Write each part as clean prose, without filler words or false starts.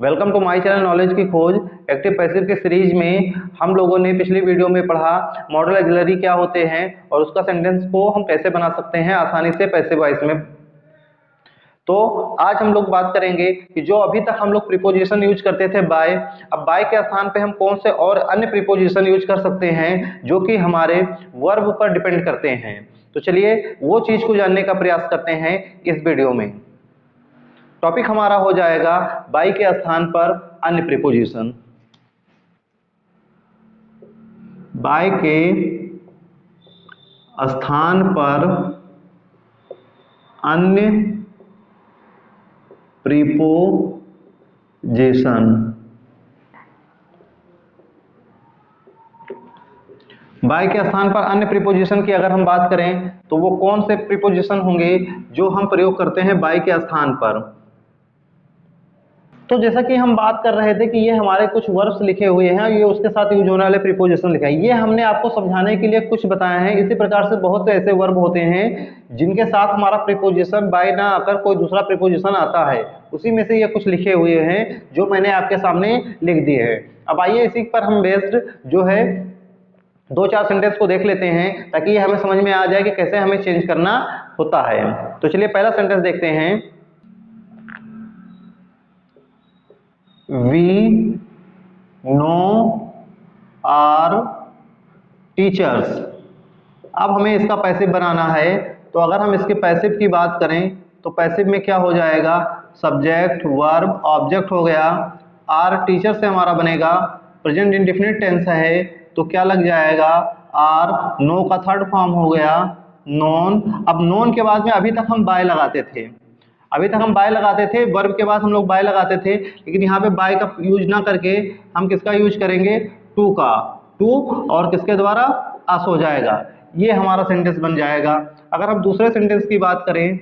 Welcome to my channel knowledge की खोज। Active passive के सीरीज में हम लोगों ने पिछली वीडियो में पढ़ा मॉडल ऑक्सिलरी क्या होते हैं और उसका सेंटेंस को हम कैसे बना सकते हैं आसानी से पैसिव वॉइस में। तो आज हम लोग बात करेंगे कि जो अभी तक हम लोग प्रीपोजिशन यूज करते थे बाय, अब बाय के स्थान पे हम कौन से और अन्य प्रीपोजिशन यूज कर सकते हैं जो कि हमारे वर्ब पर डिपेंड करते हैं। तो चलिए वो चीज को जानने का प्रयास करते हैं इस वीडियो में। टॉपिक हमारा हो जाएगा बाय के स्थान पर अन्य प्रीपोजिशन। बाय के स्थान पर अन्य प्रीपोजिशन। बाय के स्थान पर अन्य प्रीपोजिशन की अगर हम बात करें तो वो कौन से प्रीपोजिशन होंगे जो हम प्रयोग करते हैं बाय के स्थान पर। तो जैसा कि हम बात कर रहे थे कि ये हमारे कुछ वर्ब्स लिखे हुए हैं, ये उसके साथ यूज होने वाले प्रीपोजिशन लिखा है। ये हमने आपको समझाने के लिए कुछ बताया है। इसी प्रकार से बहुत से ऐसे वर्ब होते हैं जिनके साथ हमारा प्रीपोजिशन बाय ना आकर कोई दूसरा प्रीपोजिशन आता है। उसी में से ये कुछ लिखे हुए हैं जो मैंने आपके सामने लिख दिए हैं। अब आइए इसी पर हम बेस्ड जो है दो चार सेंटेंस को देख लेते हैं ताकि ये हमें समझ में आ जाए कि कैसे हमें चेंज करना होता है। तो चलिए पहला सेंटेंस देखते हैं। We know our teachers। अब हमें इसका पैसिव बनाना है, तो अगर हम इसके पैसिव की बात करें तो पैसिव में क्या हो जाएगा, सब्जेक्ट वर्ब ऑब्जेक्ट हो गया। आर टीचर से हमारा बनेगा प्रेजेंट इंडेफिनिट टेंस है तो क्या लग जाएगा आर। नो का थर्ड फॉर्म हो गया नोन। अब नोन के बाद में अभी तक हम बाय लगाते थे, वर्ब के बाद हम लोग बाय लगाते थे, लेकिन यहाँ पे बाय का यूज ना करके हम किसका यूज करेंगे, टू का। टू और किसके द्वारा, अस हो जाएगा। ये हमारा सेंटेंस बन जाएगा। अगर हम दूसरे सेंटेंस की बात करें,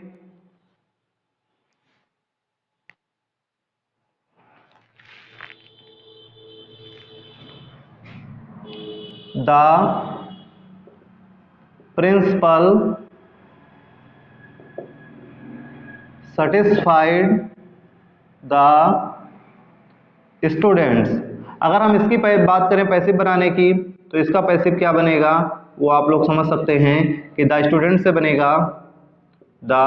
the principal satisfied the students। अगर हम इसकी बात करें पैसिव बनाने की तो इसका पैसिव क्या बनेगा वो आप लोग समझ सकते हैं कि द स्टूडेंट से बनेगा the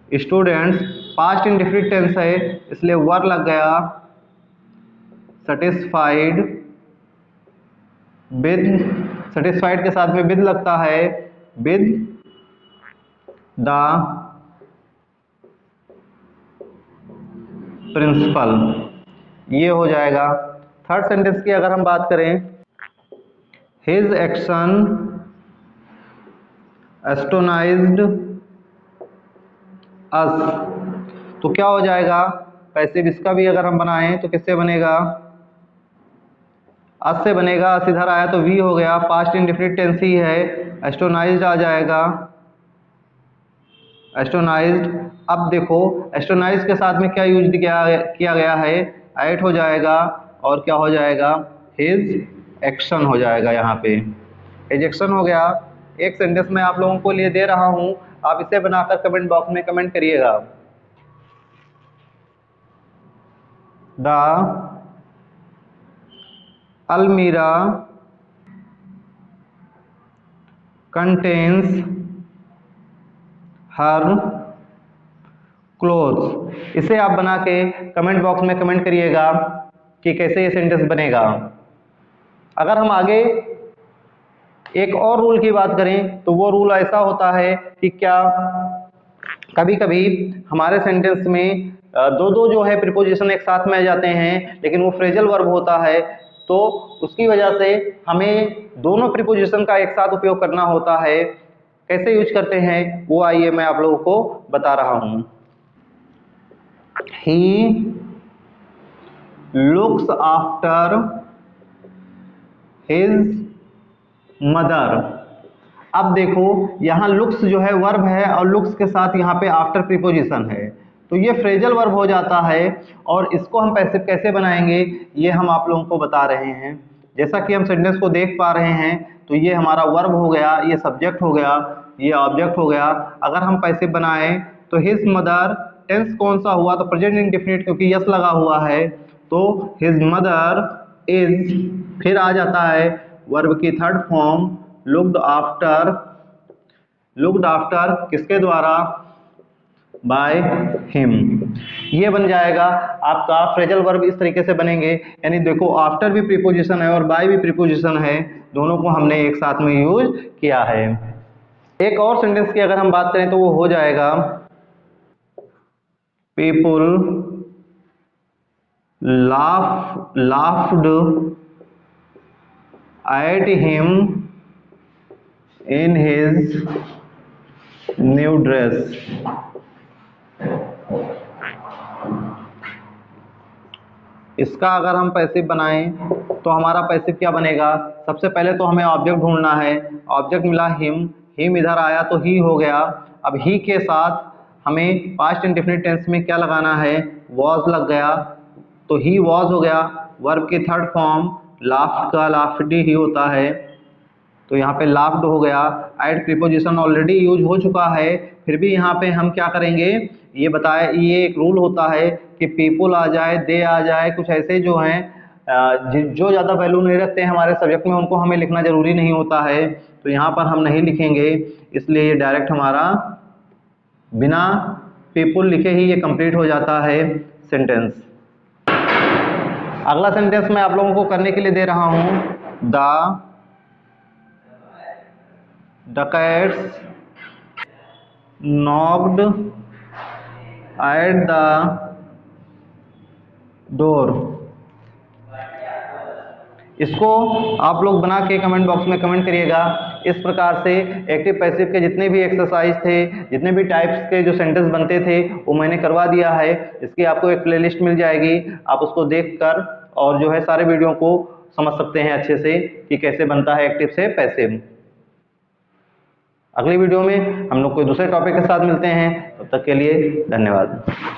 students. Past indefinite tense है इसलिए वर लग गया सेटिस्फाइड विद, सेटिस्फाइड के साथ में विद लगता है विद द प्रिंसिपल। ये हो जाएगा। थर्ड सेंटेंस की अगर हम बात करें, हिज एक्शन एस्टोनाइज्ड अस, तो क्या हो जाएगा पैसिव इसका भी अगर हम बनाएं तो किससे बनेगा, अस से बनेगा। अस इधर आया तो वी हो गया, पास्ट इंडेफिनिट टेंस ही है, एस्टोनाइज्ड आ जाएगा एस्टोनाइज्ड। अब देखो एस्टोनाइज के साथ में क्या यूज किया गया है, एट हो जाएगा और क्या हो जाएगा, हिज एक्शन हो जाएगा। यहाँ पे हिज एक्शन हो गया। एक सेंटेंस में आप लोगों को लिए दे रहा हूं, आप इसे बनाकर कमेंट बॉक्स में कमेंट करिएगा। द अलमीरा कंटेन्स हर क्लोथ्स। इसे आप बना के कमेंट बॉक्स में कमेंट करिएगा कि कैसे ये सेंटेंस बनेगा। अगर हम आगे एक और रूल की बात करें तो वो रूल ऐसा होता है कि क्या कभी कभी हमारे सेंटेंस में दो दो जो है प्रीपोजिशन एक साथ में आ जाते हैं, लेकिन वो फ्रेजल वर्ब होता है, तो उसकी वजह से हमें दोनों प्रीपोजिशन का एक साथ उपयोग करना होता है। कैसे यूज करते हैं वो आइए मैं आप लोगों को बता रहा हूं। He looks after his mother। अब देखो यहाँ लुक्स जो है वर्ब है और लुक्स के साथ यहाँ पे आफ्टर प्रीपोजिशन है, तो ये फ्रेजल वर्ब हो जाता है। और इसको हम पैसिव कैसे बनाएंगे ये हम आप लोगों को बता रहे हैं। जैसा कि हम सेंटेंस को देख पा रहे हैं तो ये हमारा वर्ब हो गया, ये सब्जेक्ट हो गया, ये ऑब्जेक्ट हो गया। अगर हम पैसिव बनाएं तो हिज मदर टेंस कौन सा हुआ, तो प्रेजेंट इंडेफिनिट, क्योंकि यस लगा हुआ है तो हिज मदर इज, फिर आ जाता है वर्ब की third form looked after, looked after किसके द्वारा, बाय हिम। ये बन जाएगा आपका फ्रेजल वर्ब। इस तरीके से बनेंगे, यानी देखो आफ्टर भी प्रीपोजिशन है और बाय भी प्रीपोजिशन है, दोनों को हमने एक साथ में यूज किया है। एक और सेंटेंस की अगर हम बात करें तो वो हो जाएगा people laughed at him in his new dress। इसका अगर हम पैसिव बनाएं तो हमारा पैसिव क्या बनेगा, सबसे पहले तो हमें ऑब्जेक्ट ढूंढना है। ऑब्जेक्ट मिला हिम, हिम इधर आया तो ही हो गया। अब ही के साथ हमें पास्ट इंडेफिनिट टेंस में क्या लगाना है, वॉज लग गया तो ही वॉज हो गया। वर्ब की थर्ड फॉर्म लाफ्ड का लाफ्डी ही होता है, तो यहाँ पे लाफ्ड हो गया। एड प्रीपोजिशन ऑलरेडी यूज हो चुका है, फिर भी यहाँ पे हम क्या करेंगे, ये बताए, ये एक रूल होता है कि पीपुल आ जाए, दे आ जाए, कुछ ऐसे जो हैं जो ज़्यादा वैल्यू नहीं रखते हैं हमारे सब्जेक्ट में, उनको हमें लिखना जरूरी नहीं होता है। तो यहाँ पर हम नहीं लिखेंगे, इसलिए ये डायरेक्ट हमारा बिना पीपुल लिखे ही ये कंप्लीट हो जाता है सेंटेंस। अगला सेंटेंस मैं आप लोगों को करने के लिए दे रहा हूं, the डकैट्स knocked at the door। इसको आप लोग बना के कमेंट बॉक्स में कमेंट करिएगा। इस प्रकार से एक्टिव पैसिव के जितने भी एक्सरसाइज थे, जितने भी टाइप्स के जो सेंटेंस बनते थे वो मैंने करवा दिया है। इसकी आपको एक प्लेलिस्ट मिल जाएगी, आप उसको देखकर और जो है सारे वीडियो को समझ सकते हैं अच्छे से कि कैसे बनता है एक्टिव से पैसिव। अगली वीडियो में हम लोग कोई दूसरे टॉपिक के साथ मिलते हैं, तब तक के लिए धन्यवाद।